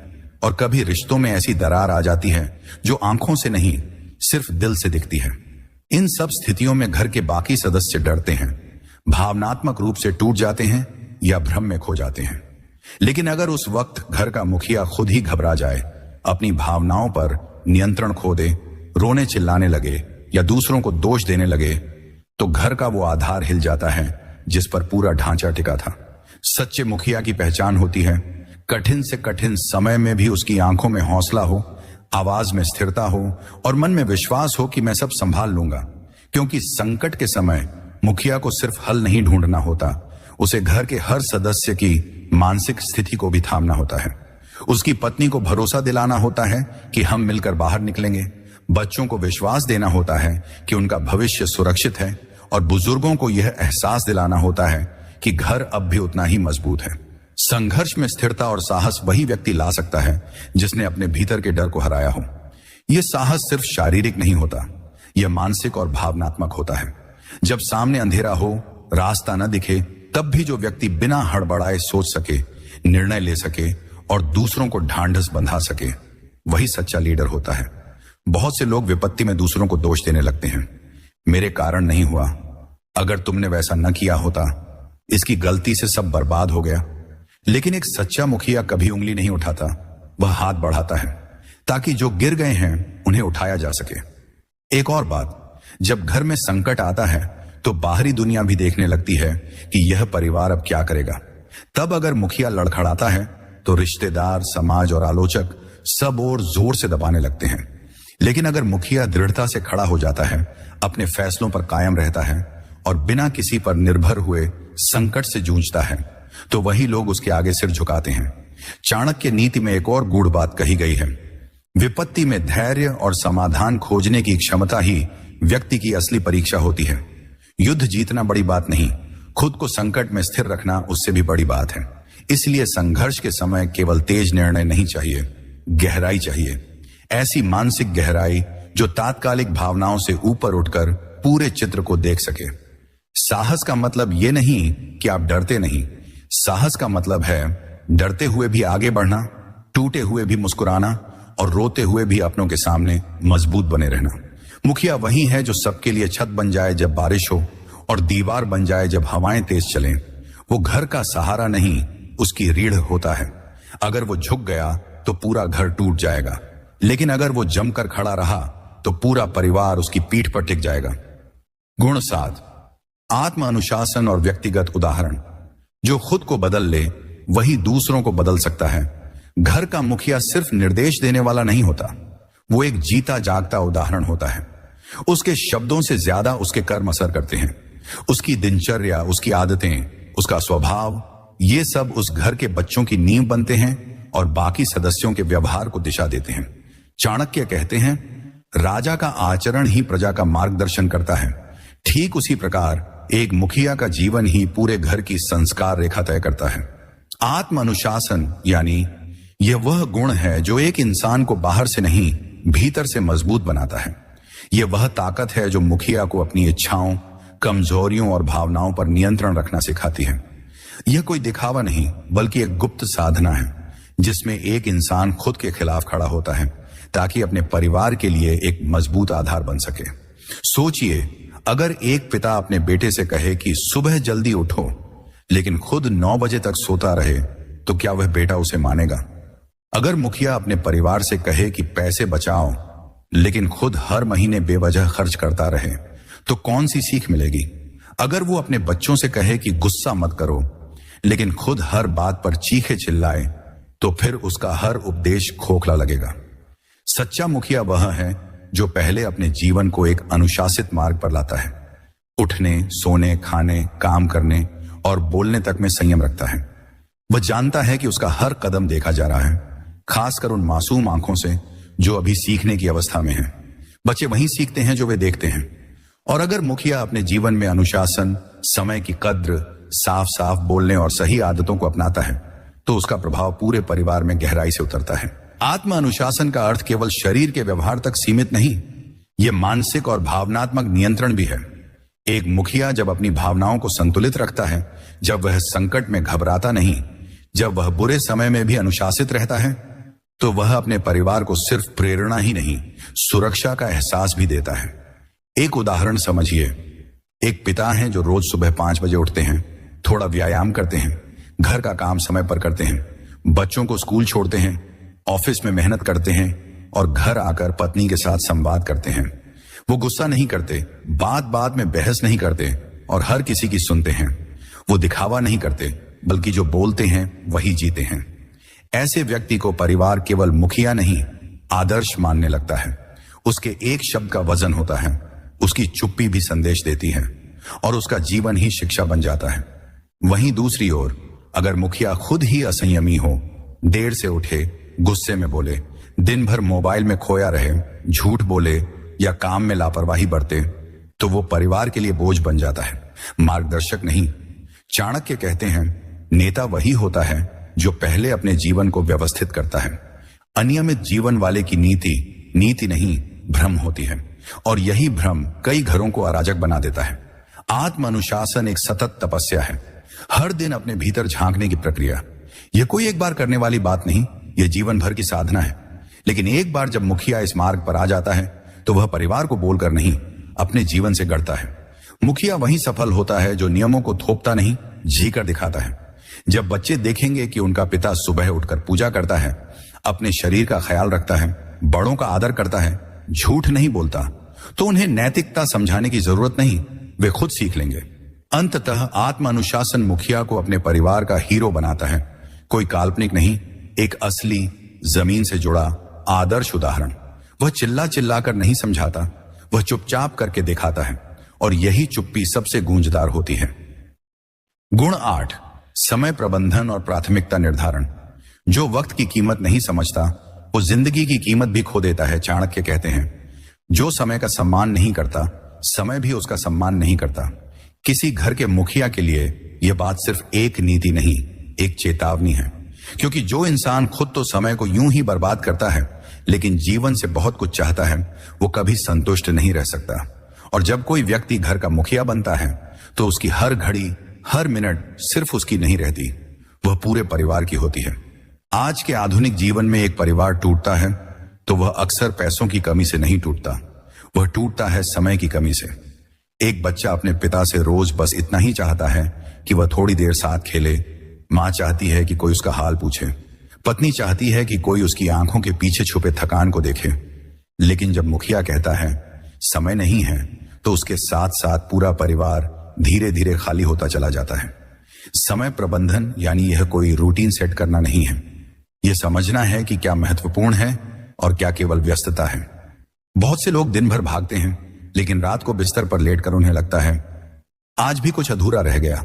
A: और कभी रिश्तों में ऐसी दरार आ जाती है जो आंखों से नहीं, सिर्फ दिल से दिखती है। इन सब स्थितियों में घर के बाकी सदस्य डरते हैं, भावनात्मक रूप से टूट जाते हैं या भ्रम में खो जाते हैं। लेकिन अगर उस वक्त घर का मुखिया खुद ही घबरा जाए, अपनी भावनाओं पर नियंत्रण खो दे, रोने चिल्लाने लगे या दूसरों को दोष देने लगे, तो घर का वो आधार हिल जाता है जिस पर पूरा ढांचा टिका था। सच्चे मुखिया की पहचान होती है कठिन से कठिन समय में भी उसकी आंखों में हौसला हो, आवाज में स्थिरता हो और मन में विश्वास हो कि मैं सब संभाल लूंगा। क्योंकि संकट के समय मुखिया को सिर्फ हल नहीं ढूंढना होता, उसे घर के हर सदस्य की मानसिक स्थिति को भी थामना होता है। उसकी पत्नी को भरोसा दिलाना होता है कि हम मिलकर बाहर निकलेंगे, बच्चों को विश्वास देना होता है कि उनका भविष्य सुरक्षित है और बुजुर्गों को यह एहसास दिलाना होता है कि घर अब भी उतना ही मजबूत है। संघर्ष में स्थिरता और साहस वही व्यक्ति ला सकता है जिसने अपने भीतर के डर को हराया हो। यह साहस सिर्फ शारीरिक नहीं होता, यह मानसिक और भावनात्मक होता है। जब सामने अंधेरा हो, रास्ता न दिखे, तब भी जो व्यक्ति बिना हड़बड़ाए सोच सके, निर्णय ले सके और दूसरों को ढांढस बंधा सके, वही सच्चा लीडर होता है। बहुत से लोग विपत्ति में दूसरों को दोष देने लगते हैं। मेरे कारण नहीं हुआ, अगर तुमने वैसा न किया होता, इसकी गलती से सब बर्बाद हो गया। लेकिन एक सच्चा मुखिया कभी उंगली नहीं उठाता, वह हाथ बढ़ाता है ताकि जो गिर गए हैं उन्हें उठाया जा सके। एक और बात, जब घर में संकट आता है तो बाहरी दुनिया भी देखने लगती है कि यह परिवार अब क्या करेगा। तब अगर मुखिया लड़खड़ाता है तो रिश्तेदार, समाज और आलोचक सब और जोर से दबाने लगते हैं। लेकिन अगर मुखिया दृढ़ता से खड़ा हो जाता है, अपने फैसलों पर कायम रहता है और बिना किसी पर निर्भर हुए संकट से जूझता है, तो वही लोग उसके आगे सिर झुकाते हैं। चाणक्य नीति में एक और गूढ़ बात कही गई है, विपत्ति में धैर्य और समाधान खोजने की क्षमता ही व्यक्ति की असली परीक्षा होती है। युद्ध जीतना बड़ी बात नहीं, खुद को संकट में स्थिर रखना उससे भी बड़ी बात है। इसलिए संघर्ष के समय केवल तेज निर्णय नहीं चाहिए, गहराई चाहिए। ऐसी मानसिक गहराई जो तात्कालिक भावनाओं से ऊपर उठकर पूरे चित्र को देख सके। साहस का मतलब यह नहीं कि आप डरते नहीं, साहस का मतलब है डरते हुए भी आगे बढ़ना, टूटे हुए भी मुस्कुराना और रोते हुए भी अपनों के सामने मजबूत बने रहना। मुखिया वही है जो सबके लिए छत बन जाए जब बारिश हो और दीवार बन जाए जब हवाएं तेज चलें। वो घर का सहारा नहीं, उसकी रीढ़ होता है। अगर वो झुक गया तो पूरा घर टूट जाएगा, लेकिन अगर वो जमकर खड़ा रहा तो पूरा परिवार उसकी पीठ पर टिक जाएगा। गुण 7, आत्म अनुशासन और व्यक्तिगत उदाहरण। जो खुद को बदल ले वही दूसरों को बदल सकता है। घर का मुखिया सिर्फ निर्देश देने वाला नहीं होता, वो एक जीता जागता उदाहरण होता है। उसके शब्दों से ज्यादा उसके कर्म असर करते हैं। उसकी दिनचर्या, उसकी आदतें, उसका स्वभाव, ये सब उस घर के बच्चों की नींव बनते हैं और बाकी सदस्यों के व्यवहार को दिशा देते हैं। चाणक्य कहते हैं, राजा का आचरण ही प्रजा का मार्गदर्शन करता है। ठीक उसी प्रकार एक मुखिया का जीवन ही पूरे घर की संस्कार रेखा तय करता है। आत्म अनुशासन यानी यह वह गुण है जो एक इंसान को बाहर से नहीं, भीतर से मजबूत बनाता है। यह वह ताकत है जो मुखिया को अपनी इच्छाओं, कमजोरियों और भावनाओं पर नियंत्रण रखना सिखाती है। यह कोई दिखावा नहीं, बल्कि एक गुप्त साधना है जिसमें एक इंसान खुद के खिलाफ खड़ा होता है ताकि अपने परिवार के लिए एक मजबूत आधार बन सके। सोचिए, अगर एक पिता अपने बेटे से कहे कि सुबह जल्दी उठो, लेकिन खुद 9 बजे तक सोता रहे, तो क्या वह बेटा उसे मानेगा? अगर मुखिया अपने परिवार से कहे कि पैसे बचाओ, लेकिन खुद हर महीने बेवजह खर्च करता रहे, तो कौन सी सीख मिलेगी? अगर वो अपने बच्चों से कहे कि गुस्सा मत करो, लेकिन खुद हर बात पर चीखे चिल्लाए, तो फिर उसका हर उपदेश खोखला लगेगा। सच्चा मुखिया वह है जो पहले अपने जीवन को एक अनुशासित मार्ग पर लाता है। उठने, सोने, खाने, काम करने और बोलने तक में संयम रखता है। वह जानता है कि उसका हर कदम देखा जा रहा है, खासकर उन मासूम आंखों से जो अभी सीखने की अवस्था में हैं। बच्चे वही सीखते हैं जो वे देखते हैं। और अगर मुखिया अपने जीवन में अनुशासन, समय की कद्र, साफ साफ बोलने और सही आदतों को अपनाता है, तो उसका प्रभाव पूरे परिवार में गहराई से उतरता है। आत्म अनुशासन का अर्थ केवल शरीर के व्यवहार तक सीमित नहीं, यह मानसिक और भावनात्मक नियंत्रण भी है। एक मुखिया जब अपनी भावनाओं को संतुलित रखता है, जब वह संकट में घबराता नहीं, जब वह बुरे समय में भी अनुशासित रहता है, तो वह अपने परिवार को सिर्फ प्रेरणा ही नहीं, सुरक्षा का एहसास भी देता है। एक उदाहरण समझिए, एक पिता हैं जो रोज सुबह 5 बजे उठते हैं, थोड़ा व्यायाम करते हैं, घर का काम समय पर करते हैं, बच्चों को स्कूल छोड़ते हैं, ऑफिस में मेहनत करते हैं और घर आकर पत्नी के साथ संवाद करते हैं। वो गुस्सा नहीं करते, बात बात में बहस नहीं करते और हर किसी की सुनते हैं। वो दिखावा नहीं करते, बल्कि जो बोलते हैं वही जीते हैं। ऐसे व्यक्ति को परिवार केवल मुखिया नहीं, आदर्श मानने लगता है। उसके एक शब्द का वजन होता है, उसकी चुप्पी भी संदेश देती है और उसका जीवन ही शिक्षा बन जाता है। वहीं दूसरी ओर अगर मुखिया खुद ही असंयमी हो, देर से उठे, गुस्से में बोले, दिन भर मोबाइल में खोया रहे, झूठ बोले या काम में लापरवाही बरते, तो वो परिवार के लिए बोझ बन जाता है, मार्गदर्शक नहीं। चाणक्य कहते हैं, नेता वही होता है जो पहले अपने जीवन को व्यवस्थित करता है। अनियमित जीवन वाले की नीति नहीं, भ्रम होती है और यही भ्रम कई घरों को अराजक बना देता है। आत्म अनुशासन एक सतत तपस्या है, हर दिन अपने भीतर झांकने की प्रक्रिया। यह कोई एक बार करने वाली बात नहीं, यह जीवन भर की साधना है। लेकिन एक बार जब मुखिया इस मार्ग पर आ जाता है तो वह परिवार को बोलकर नहीं, अपने जीवन से गढ़ता है। मुखिया वही सफल होता है जो नियमों को थोपता नहीं, जीकर दिखाता है। जब बच्चे देखेंगे कि उनका पिता सुबह उठकर पूजा करता है, अपने शरीर का ख्याल रखता है, बड़ों का आदर करता है, झूठ नहीं बोलता, तो उन्हें नैतिकता समझाने की जरूरत नहीं, वे खुद सीख लेंगे। अंततः आत्म अनुशासन मुखिया को अपने परिवार का हीरो बनाता है। कोई काल्पनिक नहीं, एक असली, जमीन से जुड़ा आदर्श उदाहरण। वह चिल्ला चिल्लाकर नहीं समझाता, वह चुपचाप करके दिखाता है और यही चुप्पी सबसे गूंजदार होती है। गुण 8, समय प्रबंधन और प्राथमिकता निर्धारण। जो वक्त की कीमत नहीं समझता वो जिंदगी की कीमत भी खो देता है। चाणक्य कहते हैं, जो समय का सम्मान नहीं करता, समय भी उसका सम्मान नहीं करता। किसी घर के मुखिया के लिए यह बात सिर्फ एक नीति नहीं, एक चेतावनी है। क्योंकि जो इंसान खुद तो समय को यूं ही बर्बाद करता है, लेकिन जीवन से बहुत कुछ चाहता है, वो कभी संतुष्ट नहीं रह सकता। और जब कोई व्यक्ति घर का मुखिया बनता है तो उसकी हर घड़ी, हर मिनट सिर्फ उसकी नहीं रहती, वह पूरे परिवार की होती है। आज के आधुनिक जीवन में एक परिवार टूटता है तो वह अक्सर पैसों की कमी से नहीं टूटता, वह टूटता है समय की कमी से। एक बच्चा अपने पिता से रोज बस इतना ही चाहता है कि वह थोड़ी देर साथ खेले। माँ चाहती है कि कोई उसका हाल पूछे, पत्नी चाहती है कि कोई उसकी आंखों के पीछे छुपे थकान को देखे। लेकिन जब मुखिया कहता है समय नहीं है, तो उसके साथ साथ पूरा परिवार धीरे धीरे खाली होता चला जाता है। समय प्रबंधन यानी यह कोई रूटीन सेट करना नहीं है, यह समझना है कि क्या महत्वपूर्ण है और क्या केवल व्यस्तता है। बहुत से लोग दिन भर भागते हैं, लेकिन रात को बिस्तर पर लेटकर उन्हें लगता है आज भी कुछ अधूरा रह गया,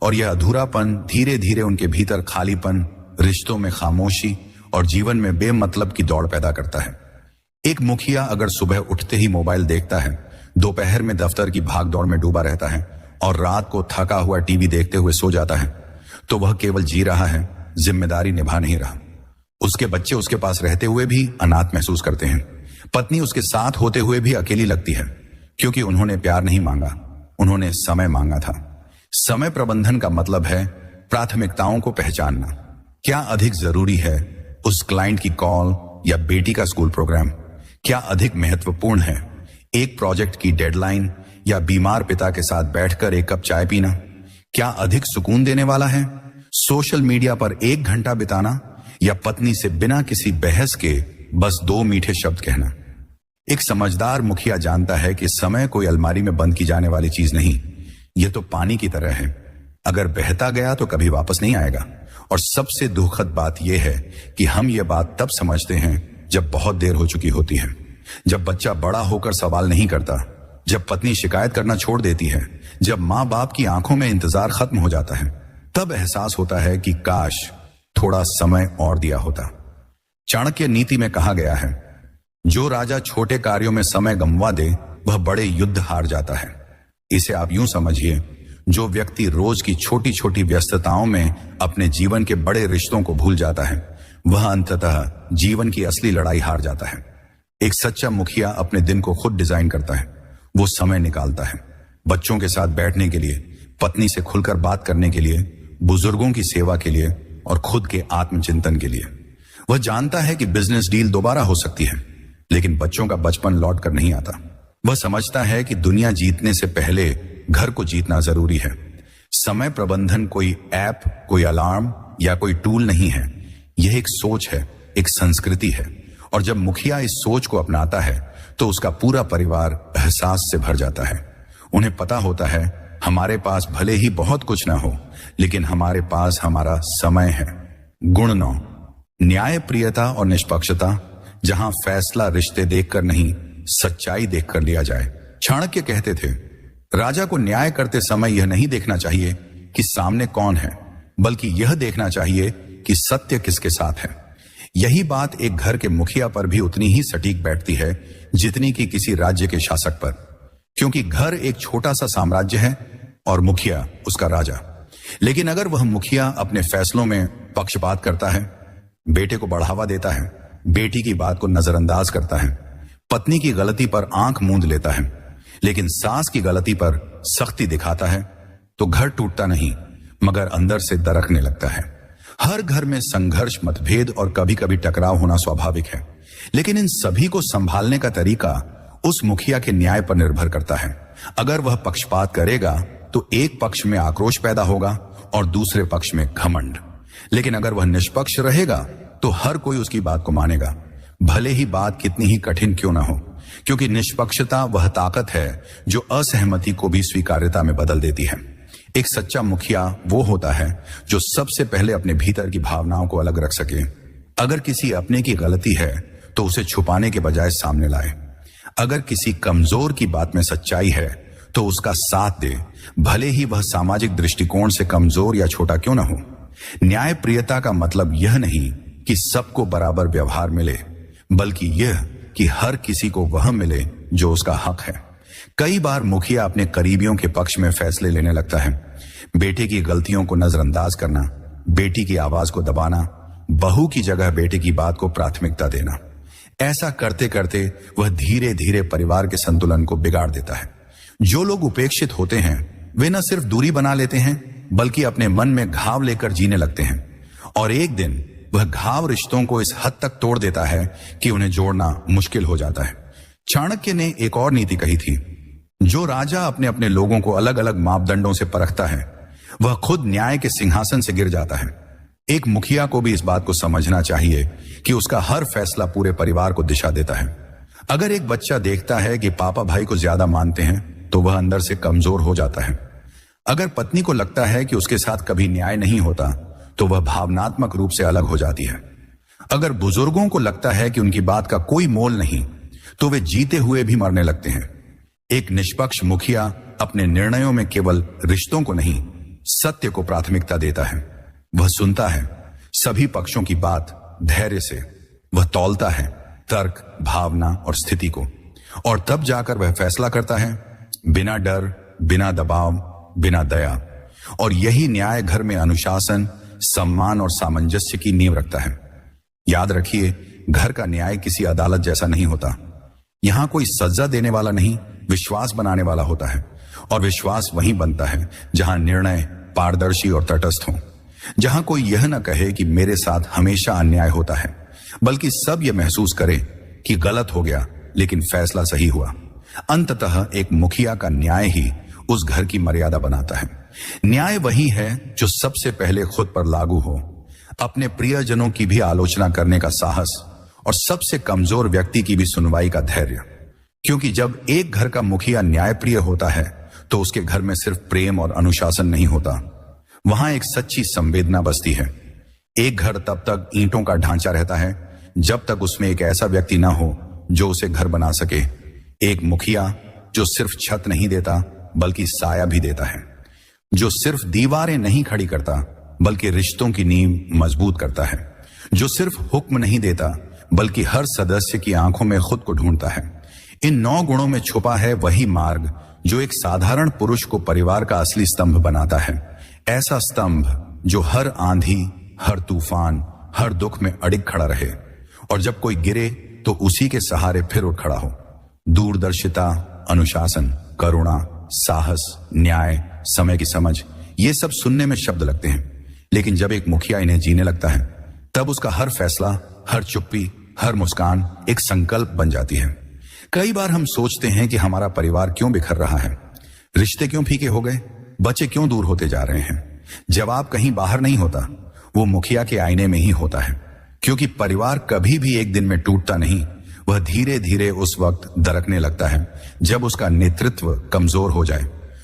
A: और यह अधूरापन धीरे धीरे उनके भीतर खालीपन, रिश्तों में खामोशी और जीवन में बेमतलब की दौड़ पैदा करता है। एक मुखिया अगर सुबह उठते ही मोबाइल देखता है, दोपहर में दफ्तर की भाग दौड़ में डूबा रहता है और रात को थका हुआ टीवी देखते हुए सो जाता है, तो वह केवल जी रहा है, जिम्मेदारी निभा नहीं रहा। उसके बच्चे उसके पास रहते हुए भी अनाथ महसूस करते हैं। पत्नी उसके साथ होते हुए भी अकेली लगती है, क्योंकि उन्होंने प्यार नहीं मांगा, उन्होंने समय मांगा था। समय प्रबंधन का मतलब है प्राथमिकताओं को पहचानना। क्या अधिक जरूरी है, उस क्लाइंट की कॉल या बेटी का स्कूल प्रोग्राम? क्या अधिक महत्वपूर्ण है, एक प्रोजेक्ट की डेडलाइन या बीमार पिता के साथ बैठकर एक कप चाय पीना? क्या अधिक सुकून देने वाला है, सोशल मीडिया पर 1 घंटा बिताना या पत्नी से बिना किसी बहस के बस 2 मीठे शब्द कहना? एक समझदार मुखिया जानता है कि समय कोई अलमारी में बंद की जाने वाली चीज नहीं, यह तो पानी की तरह है, अगर बहता गया तो कभी वापस नहीं आएगा। और सबसे दुखद बात यह है कि हम ये बात तब समझते हैं जब बहुत देर हो चुकी होती है, जब बच्चा बड़ा होकर सवाल नहीं करता, जब पत्नी शिकायत करना छोड़ देती है, जब माँ बाप की आंखों में इंतजार खत्म हो जाता है, तब एहसास होता है कि काश थोड़ा समय और दिया होता। चाणक्य नीति में कहा गया है, जो राजा छोटे कार्यों में समय गंवा दे वह बड़े युद्ध हार जाता है। इसे आप यूं समझिए, जो व्यक्ति रोज की छोटी छोटी व्यस्तताओं में अपने जीवन के बड़े रिश्तों को भूल जाता है, वह अंततः जीवन की असली लड़ाई हार जाता है। एक सच्चा मुखिया अपने दिन को खुद डिजाइन करता है, वो समय निकालता है बच्चों के साथ बैठने के लिए, पत्नी से खुलकर बात करने के लिए, बुजुर्गों की सेवा के लिए और खुद के आत्मचिंतन के लिए। वह जानता है कि बिजनेस डील दोबारा हो सकती है, लेकिन बच्चों का बचपन लौट कर नहीं आता। वह समझता है कि दुनिया जीतने से पहले घर को जीतना जरूरी है। समय प्रबंधन कोई ऐप, कोई अलार्म या कोई टूल नहीं है। यह एक सोच है, एक संस्कृति है। और जब मुखिया इस सोच को अपनाता है तो उसका पूरा परिवार एहसास से भर जाता है। उन्हें पता होता है हमारे पास भले ही बहुत कुछ ना हो, लेकिन हमारे पास हमारा समय है। गुण 9, न्यायप्रियता और निष्पक्षता। जहां फैसला रिश्ते देखकर नहीं, सच्चाई देखकर लिया जाए। चाणक्य कहते थे, राजा को न्याय करते समय यह नहीं देखना चाहिए कि सामने कौन है, बल्कि यह देखना चाहिए कि सत्य किसके साथ है। यही बात एक घर के मुखिया पर भी उतनी ही सटीक बैठती है जितनी कि किसी राज्य के शासक पर, क्योंकि घर एक छोटा सा साम्राज्य है और मुखिया उसका राजा। लेकिन अगर वह मुखिया अपने फैसलों में पक्षपात करता है, बेटे को बढ़ावा देता है, बेटी की बात को नजरअंदाज करता है, पत्नी की गलती पर आंख मूंद लेता है, लेकिन सास की गलती पर सख्ती दिखाता है, तो घर टूटता नहीं मगर अंदर से दरकने लगता है। हर घर में संघर्ष, मतभेद और कभी कभी टकराव होना स्वाभाविक है, लेकिन इन सभी को संभालने का तरीका उस मुखिया के न्याय पर निर्भर करता है। अगर वह पक्षपात करेगा तो एक पक्ष में आक्रोश पैदा होगा और दूसरे पक्ष में घमंड। लेकिन अगर वह निष्पक्ष रहेगा तो हर कोई उसकी बात को मानेगा, भले ही बात कितनी ही कठिन क्यों ना हो, क्योंकि निष्पक्षता वह ताकत है जो असहमति को भी स्वीकार्यता में बदल देती है। एक सच्चा मुखिया वो होता है जो सबसे पहले अपने भीतर की भावनाओं को अलग रख सके। अगर किसी अपने की गलती है तो उसे छुपाने के बजाय सामने लाए। अगर किसी कमजोर की बात में सच्चाई है तो उसका साथ दे, भले ही वह सामाजिक दृष्टिकोण से कमजोर या छोटा क्यों ना हो। न्यायप्रियता का मतलब यह नहीं कि सबको बराबर व्यवहार मिले, बल्कि यह कि हर किसी को वह मिले जो उसका हक है। कई बार मुखिया अपने करीबियों के पक्ष में फैसले लेने लगता है। बेटे की गलतियों को नजरअंदाज करना, बेटी की आवाज को दबाना, बहू की जगह बेटे की बात को प्राथमिकता देना। ऐसा करते करते वह धीरे धीरे परिवार के संतुलन को बिगाड़ देता है। जो लोग उपेक्षित होते हैं वे न सिर्फ दूरी बना लेते हैं, बल्कि अपने मन में घाव लेकर जीने लगते हैं। और एक दिन वह घाव रिश्तों को इस हद तक तोड़ देता है कि उन्हें जोड़ना मुश्किल हो जाता है। चाणक्य ने एक और नीति कही थी, जो राजा अपने अपने लोगों को अलग अलग मापदंडों से परखता है वह खुद न्याय के सिंहासन से गिर जाता है। एक मुखिया को भी इस बात को समझना चाहिए कि उसका हर फैसला पूरे परिवार को दिशा देता है। अगर एक बच्चा देखता है कि पापा भाई को ज्यादा मानते हैं तो वह अंदर से कमजोर हो जाता है। अगर पत्नी को लगता है कि उसके साथ कभी न्याय नहीं होता तो वह भावनात्मक रूप से अलग हो जाती है। अगर बुजुर्गों को लगता है कि उनकी बात का कोई मोल नहीं तो वे जीते हुए भी मरने लगते हैं। एक निष्पक्ष मुखिया अपने निर्णयों में केवल रिश्तों को नहीं, सत्य को प्राथमिकता देता है। वह सुनता है सभी पक्षों की बात धैर्य से, वह तौलता है तर्क, भावना और स्थिति को, और तब जाकर वह फैसला करता है बिना डर, बिना दबाव, बिना दया। और यही न्याय घर में अनुशासन, सम्मान और सामंजस्य की नींव रखता है। याद रखिए, घर का न्याय किसी अदालत जैसा नहीं होता। यहां कोई सजा देने वाला नहीं, विश्वास बनाने वाला होता है। और विश्वास वहीं बनता है जहां निर्णय पारदर्शी और तटस्थ हो, जहां कोई यह न कहे कि मेरे साथ हमेशा अन्याय होता है, बल्कि सब यह महसूस करे कि गलत हो गया लेकिन फैसला सही हुआ। अंततः एक मुखिया का न्याय ही उस घर की मर्यादा बनाता है। न्याय वही है जो सबसे पहले खुद पर लागू हो, अपने प्रियजनों की भी आलोचना करने का साहस और सबसे कमजोर व्यक्ति की भी सुनवाई का धैर्य। क्योंकि जब एक घर का मुखिया न्यायप्रिय होता है तो उसके घर में सिर्फ प्रेम और अनुशासन नहीं होता, वहां एक सच्ची संवेदना बसती है। एक घर तब तक ईंटों का ढांचा रहता है जब तक उसमें एक ऐसा व्यक्ति ना हो जो उसे घर बना सके। एक मुखिया जो सिर्फ छत नहीं देता बल्कि साया भी देता है, जो सिर्फ दीवारें नहीं खड़ी करता बल्कि रिश्तों की नींव मजबूत करता है, जो सिर्फ हुक्म नहीं देता बल्कि हर सदस्य की आंखों में खुद को ढूंढता है। इन 9 गुणों में छुपा है वही मार्ग जो एक साधारण पुरुष को परिवार का असली स्तंभ बनाता है। ऐसा स्तंभ जो हर आंधी, हर तूफान, हर दुख में अडिग खड़ा रहे, और जब कोई गिरे तो उसी के सहारे फिर उठ खड़ा हो। दूरदर्शिता, अनुशासन, करुणा, साहस, न्याय, समय की समझ, ये सब सुनने में शब्द लगते हैं, लेकिन जब एक मुखिया इन्हें जीने लगता है तब उसका हर फैसला, हर चुप्पी, हर मुस्कान एक संकल्प बन जाती है। कई बार हम सोचते हैं कि हमारा परिवार क्यों बिखर रहा है। रिश्ते क्यों फीके हो गए? बच्चे क्यों दूर होते जा रहे हैं? जवाब कहीं बाहर नहीं होता, वो मुखिया के आईने में ही होता है। क्योंकि परिवार कभी भी एक दिन में टूटता नहीं, वह धीरे धीरे उस वक्त दरकने लगता है जब उसका नेतृत्व कमजोर हो जाए।